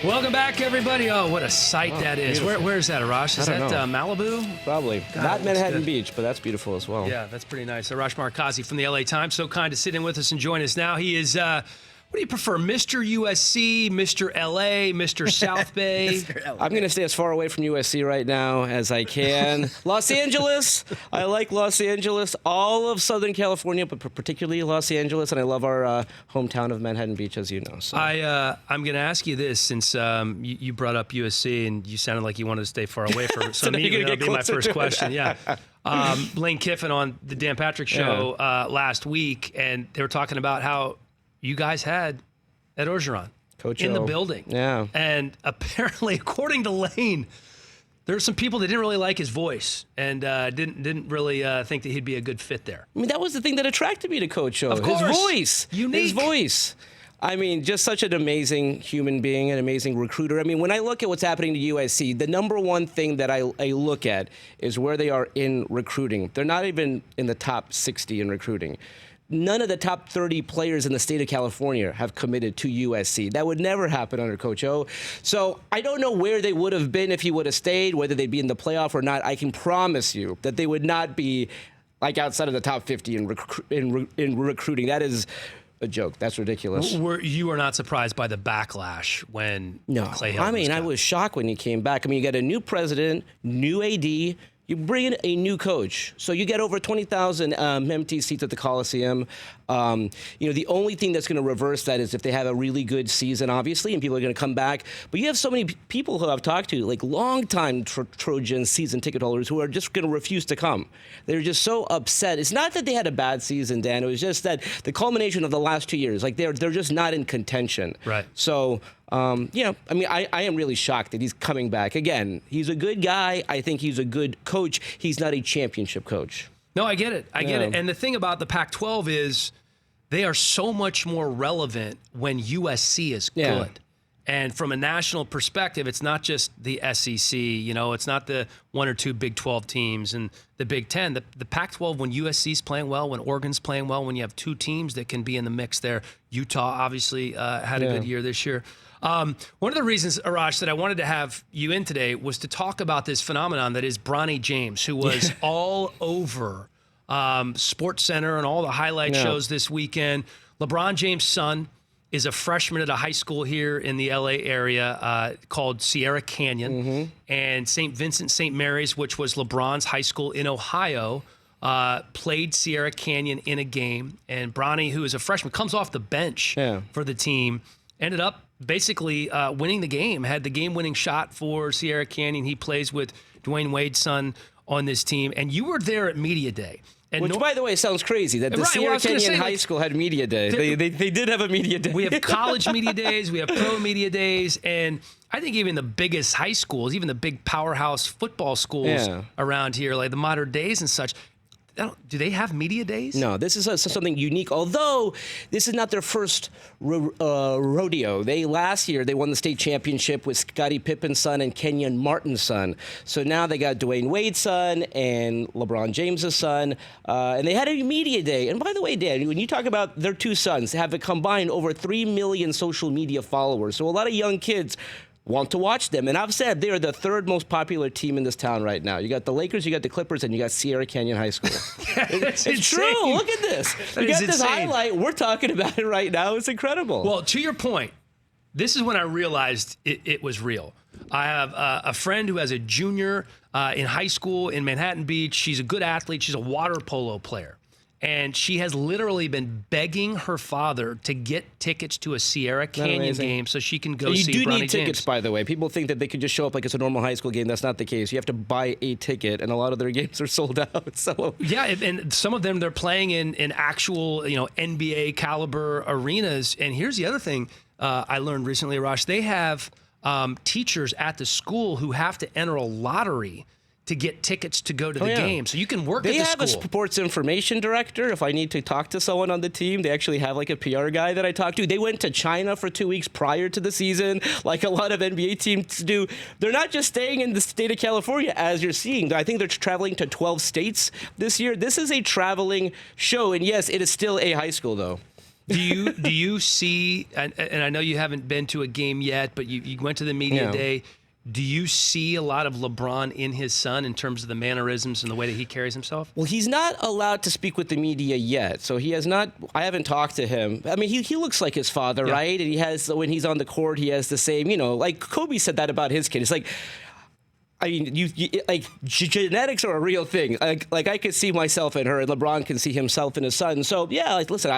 Welcome back, everybody. Oh, what a sight that is. Where is that, Arash? Is that Malibu? Probably. God, not Manhattan good. Beach, but that's beautiful as well. Yeah, that's pretty nice. Arash Markazi from the LA Times. So kind to sit in with us and join us now. He is, what do you prefer, Mr. USC, Mr. LA, Mr. South Bay? Mr. LA. I'm going to stay as far away from USC right now as I can. Los Angeles. I like Los Angeles. All of Southern California, but particularly Los Angeles. And I love our hometown of Manhattan Beach, as you know. So. I'm going to ask you this, since you brought up USC and you sounded like you wanted to stay far away from it. So immediately that'll be my first question. Yeah. Lane Kiffin on the Dan Patrick Show last week, and they were talking about how you guys had Ed Orgeron in the building. Yeah. And apparently, according to Lane, there are some people that didn't really like his voice and didn't really think that he'd be a good fit there. I mean, that was the thing that attracted me to Coach O. Of course. His voice. Unique. His voice. I mean, just such an amazing human being, an amazing recruiter. I mean, when I look at what's happening to USC, the number one thing that I look at is where they are in recruiting. They're not even in the top 60 in recruiting. None of the top 30 players in the state of California have committed to USC. That would never happen under Coach O. So I don't know where they would have been if he would have stayed, whether they'd be in the playoff or not. I can promise you that they would not be like outside of the top 50 in recruiting. That is a joke. That's ridiculous. You were not surprised by the backlash when Clay Helton I was shocked when he came back. I mean, you got a new president, new AD. You bring in a new coach. So you get over 20,000 empty seats at the Coliseum. The only thing that's going to reverse that is if they have a really good season, obviously, and people are going to come back. But you have so many people who I've talked to, like longtime Trojan season ticket holders, who are just going to refuse to come. They're just so upset. It's not that they had a bad season, Dan. It was just that the culmination of the last 2 years, like they're just not in contention. Right. So, I mean, I am really shocked that he's coming back. Again, he's a good guy. I think he's a good coach. He's not a championship coach. No, I get it. I get it. And the thing about the Pac-12 is they are so much more relevant when USC is good. And from a national perspective, it's not just the SEC. It's not the one or two Big 12 teams and the Big 10. The Pac-12, when USC's playing well, when Oregon's playing well, when you have two teams that can be in the mix there. Utah obviously had a good year this year. One of the reasons, Arash, that I wanted to have you in today was to talk about this phenomenon that is Bronny James, who was all over SportsCenter and all the highlight shows this weekend. LeBron James' son is a freshman at a high school here in the LA area called Sierra Canyon. And St. Vincent St. Mary's, which was LeBron's high school in Ohio, played Sierra Canyon in a game. And Bronny, who is a freshman, comes off the bench for the team, ended up basically winning the game, had the game-winning shot for Sierra Canyon. He plays with Dwayne Wade's son on this team. And you were there at Media Day. And which, by the way, sounds crazy that the Sierra Canyon High School had Media Day. They did have a Media Day. We have college media days. We have pro media days. And I think even the biggest high schools, even the big powerhouse football schools around here, like the Modern Days and such, do they have media days? No, this is something unique, although this is not their first rodeo. Last year, they won the state championship with Scottie Pippen's son and Kenyon Martin's son. So now they got Dwayne Wade's son and LeBron James' son, and they had a media day. And by the way, Dan, when you talk about their two sons, they have a combined over 3 million social media followers. So a lot of young kids want to watch them. And I've said they are the third most popular team in this town right now. You got the Lakers, you got the Clippers, and you got Sierra Canyon High School. It's true. Look at this. You got this highlight. We're talking about it right now. It's incredible. Well, to your point, this is when I realized it was real. I have a friend who has a junior in high school in Manhattan Beach. She's a good athlete. She's a water polo player. And she has literally been begging her father to get tickets to a Sierra Canyon game so she can go see Bronny James. You do need tickets, by the way. People think that they could just show up like it's a normal high school game. That's not the case. You have to buy a ticket, and a lot of their games are sold out. So yeah, and some of them, they're playing in actual, NBA caliber arenas. And here's the other thing I learned recently, Arash. They have teachers at the school who have to enter a lottery to get tickets to go to the game. So you can work at the school. They have a sports information director. If I need to talk to someone on the team, they actually have like a PR guy that I talk to. They went to China for 2 weeks prior to the season, like a lot of NBA teams do. They're not just staying in the state of California, as you're seeing. I think they're traveling to 12 states this year. This is a traveling show. And yes, it is still a high school, though. Do you see, and I know you haven't been to a game yet, but you went to the media day. Do you see a lot of LeBron in his son in terms of the mannerisms and the way that he carries himself? Well, he's not allowed to speak with the media yet, so he has not. I haven't talked to him. I mean, he looks like his father, right? And he has, when he's on the court, he has the same, like Kobe said that about his kid. It's like, I mean, you like genetics are a real thing. Like I could see myself in her, and LeBron can see himself in his son. So yeah, like listen,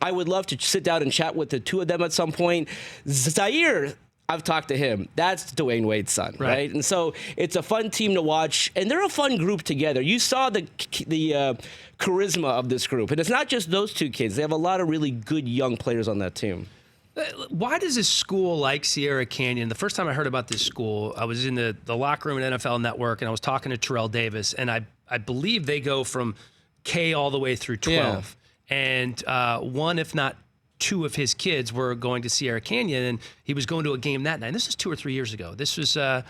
I would love to sit down and chat with the two of them at some point. Zaire, I've talked to him. That's Dwayne Wade's son, right? And so it's a fun team to watch, and they're a fun group together. You saw the charisma of this group, and it's not just those two kids. They have a lot of really good young players on that team. Why does a school like Sierra Canyon, the first time I heard about this school, I was in the locker room at NFL Network, and I was talking to Terrell Davis, and I believe they go from K all the way through 12. Yeah. And one, if not two of his kids were going to Sierra Canyon, and he was going to a game that night. And this was 2 or 3 years ago. This was, I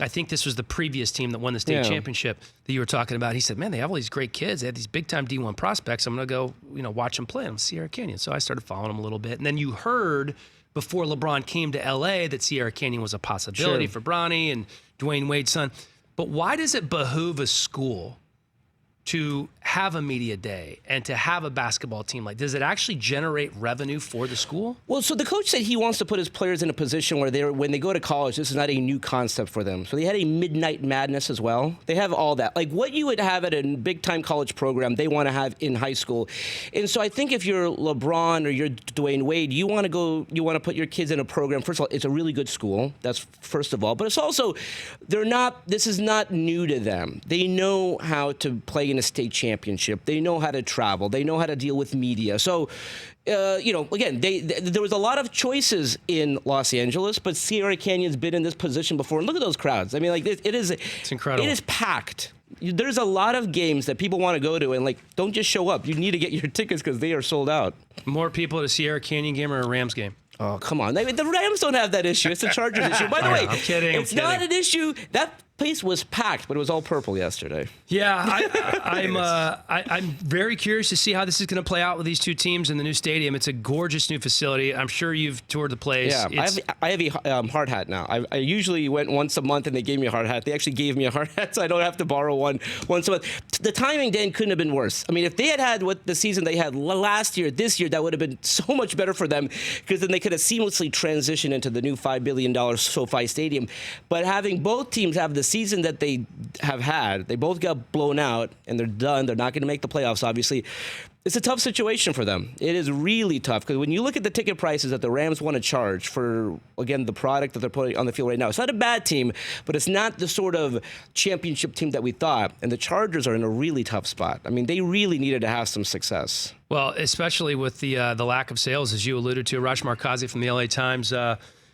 think this was the previous team that won the state championship that you were talking about. He said, man, they have all these great kids. They have these big-time D1 prospects. I'm going to go, watch them play. I'm Sierra Canyon. So I started following them a little bit. And then you heard before LeBron came to L.A. that Sierra Canyon was a possibility for Bronny and Dwayne Wade's son. But why does it behoove a school to have a media day and to have a basketball team? Like, does it actually generate revenue for the school? Well, so the coach said he wants to put his players in a position where when they go to college, this is not a new concept for them. So they had a midnight madness as well. They have all that. Like what you would have at a big-time college program, they want to have in high school. And so I think if you're LeBron or you're Dwayne Wade, you want to put your kids in a program. First of all, it's a really good school. That's first of all. But it's also, this is not new to them. They know how to play in a state championship. They know how to travel. They know how to deal with media. So, again, there was a lot of choices in Los Angeles, but Sierra Canyon's been in this position before. And look at those crowds. I mean, like it's incredible. It is packed. There's a lot of games that people want to go to, and don't just show up. You need to get your tickets because they are sold out. More people at a Sierra Canyon game or a Rams game? Oh, come on. The Rams don't have that issue. It's the Chargers issue. By the way, I'm kidding. It's not an issue. That place was packed, but it was all purple yesterday. Yeah, I'm very curious to see how this is going to play out with these two teams in the new stadium. It's a gorgeous new facility. I'm sure you've toured the place. Yeah, I have a hard hat now. I usually went once a month, and they gave me a hard hat. They actually gave me a hard hat, so I don't have to borrow one once a month. The timing, Dan, couldn't have been worse. I mean, if they had what the season they had last year, this year, that would have been so much better for them, because then they could have seamlessly transitioned into the new $5 billion SoFi Stadium. But having both teams have the season that they have had, they both got blown out, and they're done. They're not going to make the playoffs, obviously. It's a tough situation for them. It is really tough, because when you look at the ticket prices that the Rams want to charge for, again, the product that they're putting on the field right now, it's not a bad team, but it's not the sort of championship team that we thought. And the Chargers are in a really tough spot. I mean, they really needed to have some success. Well, especially with the lack of sales, as you alluded to. Arash Markazi from the LA Times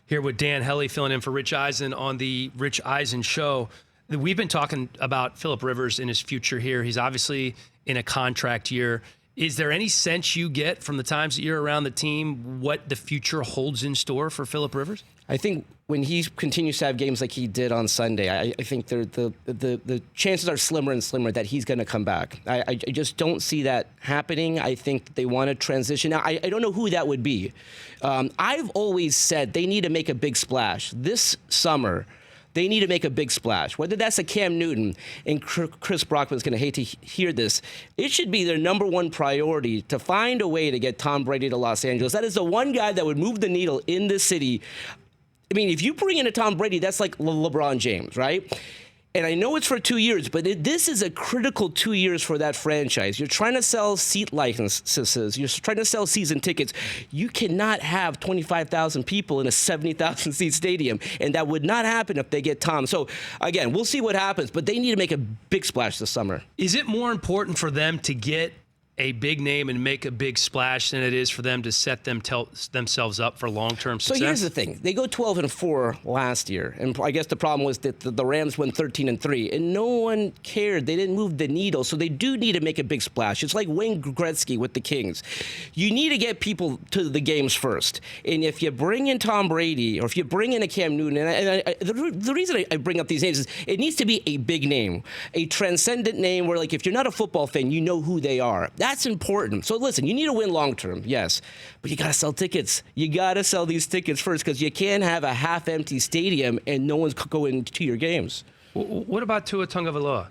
here with Dan Helly filling in for Rich Eisen on the Rich Eisen Show. We've been talking about Phillip Rivers and his future here. He's obviously in a contract year. Is there any sense you get from the times that you're around the team what the future holds in store for Phillip Rivers? I think when he continues to have games like he did on Sunday, I think the chances are slimmer and slimmer that he's going to come back. I just don't see that happening. I think they want to transition. Now, I don't know who that would be. I've always said they need to make a big splash this summer. They need to make a big splash. Whether that's a Cam Newton, and Chris Brockman's going to hate to hear this, it should be their number one priority to find a way to get Tom Brady to Los Angeles. That is the one guy that would move the needle in this city. I mean, if you bring in a Tom Brady, that's like LeBron James, right? And I know it's for 2 years, but this is a critical 2 years for that franchise. You're trying to sell seat licenses. You're trying to sell season tickets. You cannot have 25,000 people in a 70,000-seat stadium, and that would not happen if they get Tom. So, again, we'll see what happens, but they need to make a big splash this summer. Is it more important for them to get a big name and make a big splash than it is for them to set themselves up for long-term success? So here's the thing. They go 12-4 last year. And I guess the problem was that the Rams went 13-3. And no one cared. They didn't move the needle. So they do need to make a big splash. It's like Wayne Gretzky with the Kings. You need to get people to the games first. And if you bring in Tom Brady or if you bring in a Cam Newton, the reason I bring up these names is it needs to be a big name, a transcendent name where, like, if you're not a football fan, you know who they are. That's important. So listen, you need to win long term, yes, but you got to sell tickets. You got to sell these tickets first because you can't have a half-empty stadium and no one's going to your games. What about Tua Tagovailoa?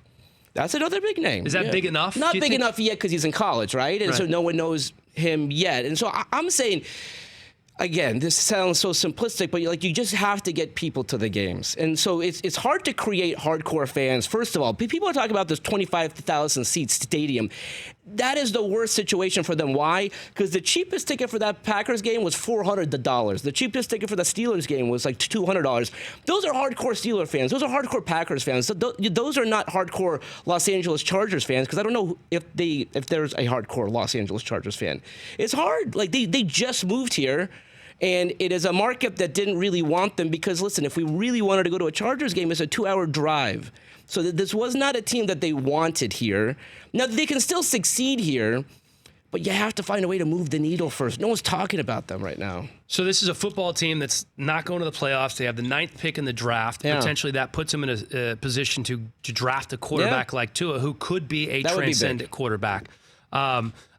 That's another big name. Is that big enough? Not big enough yet because he's in college, right? And so no one knows him yet. And so I'm saying, again, this sounds so simplistic, but you just have to get people to the games. And so it's hard to create hardcore fans. First of all, people are talking about this 25,000 seat stadium. That is the worst situation for them. Why? Because the cheapest ticket for that Packers game was $400. The cheapest ticket for the Steelers game was like $200. Those are hardcore Steelers fans. Those are hardcore Packers fans. Those are not hardcore Los Angeles Chargers fans, because I don't know if there's a hardcore Los Angeles Chargers fan. It's hard. Like they just moved here. And it is a market that didn't really want them because, listen, if we really wanted to go to a Chargers game, it's a 2-hour drive. So this was not a team that they wanted here. Now, they can still succeed here, but you have to find a way to move the needle first. No one's talking about them right now. So this is a football team that's not going to the playoffs. They have the 9th pick in the draft. Yeah. Potentially that puts them in a position to draft a quarterback like Tua, who could be a transcendent quarterback.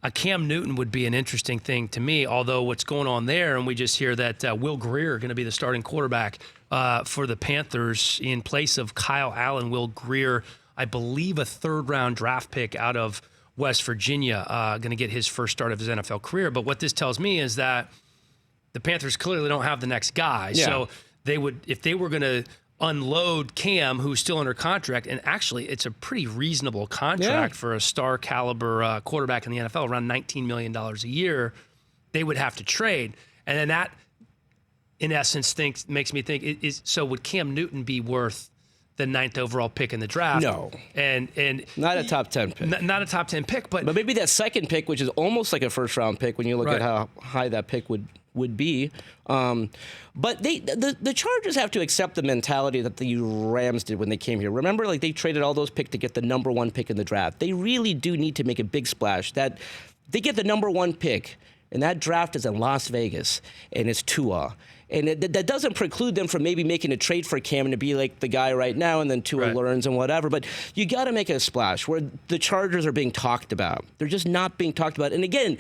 A Cam Newton would be an interesting thing to me, although what's going on there, and we just hear that Will Grier going to be the starting quarterback for the Panthers in place of Kyle Allen. Will Grier, I believe a 3rd-round draft pick out of West Virginia, going to get his first start of his NFL career. But what this tells me is that the Panthers clearly don't have the next guy. Yeah. So they would, if they were going to unload Cam, who's still under contract, and actually it's a pretty reasonable contract for a star caliber quarterback in the NFL, around $19 million a year, they would have to trade. And then that, in essence, makes me think, so would Cam Newton be worth the 9th overall pick in the draft? No. And not a top 10 pick. Not a top 10 pick, but maybe that 2nd pick, which is almost like a 1st-round pick when you look at how high that pick would be. But the Chargers have to accept the mentality that the Rams did when they came here. Remember, like they traded all those picks to get the number 1 pick in the draft. They really do need to make a big splash. That they get the number 1 pick, and that draft is in Las Vegas, and it's Tua. And that doesn't preclude them from maybe making a trade for Cam to be like the guy right now, and then Tua learns and whatever. But you got to make a splash where the Chargers are being talked about. They're just not being talked about. And again,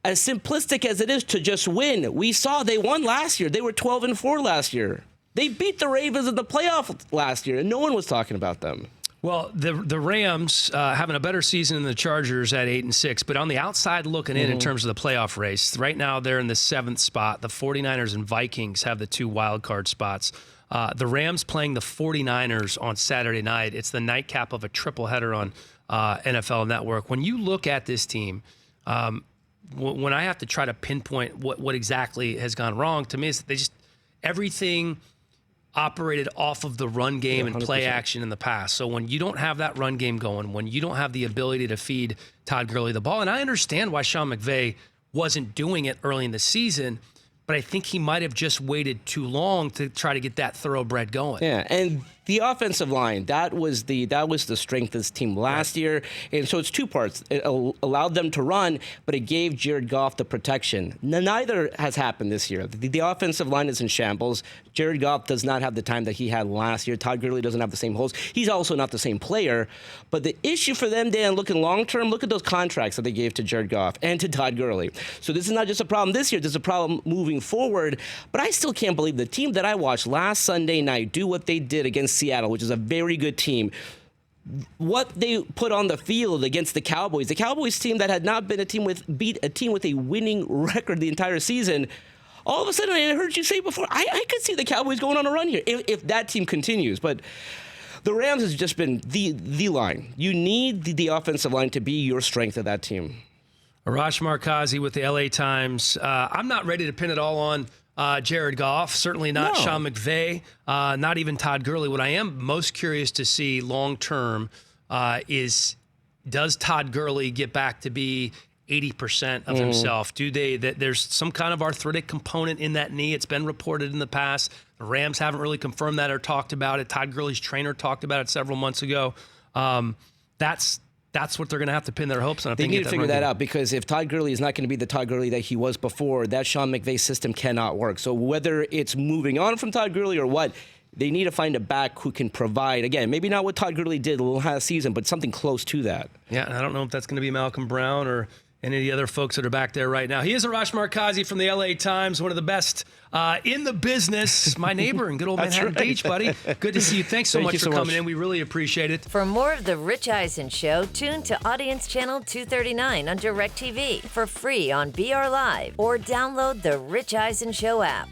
as simplistic as it is to just win, we saw they won last year. They were 12-4 last year. They beat the Ravens in the playoff last year, and no one was talking about them. Well, the Rams having a better season than the Chargers at 8-6, but on the outside looking in terms of the playoff race, right now they're in the 7th spot. The 49ers and Vikings have the 2 wild card spots. The Rams playing the 49ers on Saturday night. It's the nightcap of a triple-header on NFL Network. When you look at this team, when I have to try to pinpoint what exactly has gone wrong, to me, is they just everything operated off of the run game and play action in the past. So when you don't have that run game going, when you don't have the ability to feed Todd Gurley the ball, and I understand why Sean McVay wasn't doing it early in the season, but I think he might have just waited too long to try to get that thoroughbred going. Yeah, and the offensive line, that was the strength of this team last year. And so it's 2 parts. It allowed them to run, but it gave Jared Goff the protection. Neither has happened this year. The offensive line is in shambles. Jared Goff does not have the time that he had last year. Todd Gurley doesn't have the same holes. He's also not the same player. But the issue for them, Dan, looking long-term, look at those contracts that they gave to Jared Goff and to Todd Gurley. So this is not just a problem this year. This is a problem moving forward. But I still can't believe the team that I watched last Sunday night do what they did against Seattle, which is a very good team. What they put on the field against the Cowboys team that had not been beat a team with a winning record the entire season. All of a sudden, I heard you say before, I could see the Cowboys going on a run here if that team continues. But the Rams has just been the line. You need the offensive line to be your strength of that team. Arash Markazi with the LA Times. I'm not ready to pin it all on Jared Goff, certainly not Sean McVay, not even Todd Gurley. What I am most curious to see long-term is, does Todd Gurley get back to be 80% of himself? There's some kind of arthritic component in that knee. It's been reported in the past. The Rams haven't really confirmed that or talked about it. Todd Gurley's trainer talked about it several months ago. That's what they're going to have to pin their hopes on. They need to figure that out, because if Todd Gurley is not going to be the Todd Gurley that he was before, that Sean McVay system cannot work. So whether it's moving on from Todd Gurley or what, they need to find a back who can provide, again, maybe not what Todd Gurley did last season, but something close to that. Yeah, and I don't know if that's going to be Malcolm Brown or any of the other folks that are back there right now. He is Arash Markazi from the LA Times, one of the best in the business. My neighbor in good old Manhattan Beach, buddy. Good to see you. Thanks so much for coming in. We really appreciate it. For more of The Rich Eisen Show, tune to Audience Channel 239 on DirecTV for free on BR Live or download the Rich Eisen Show app.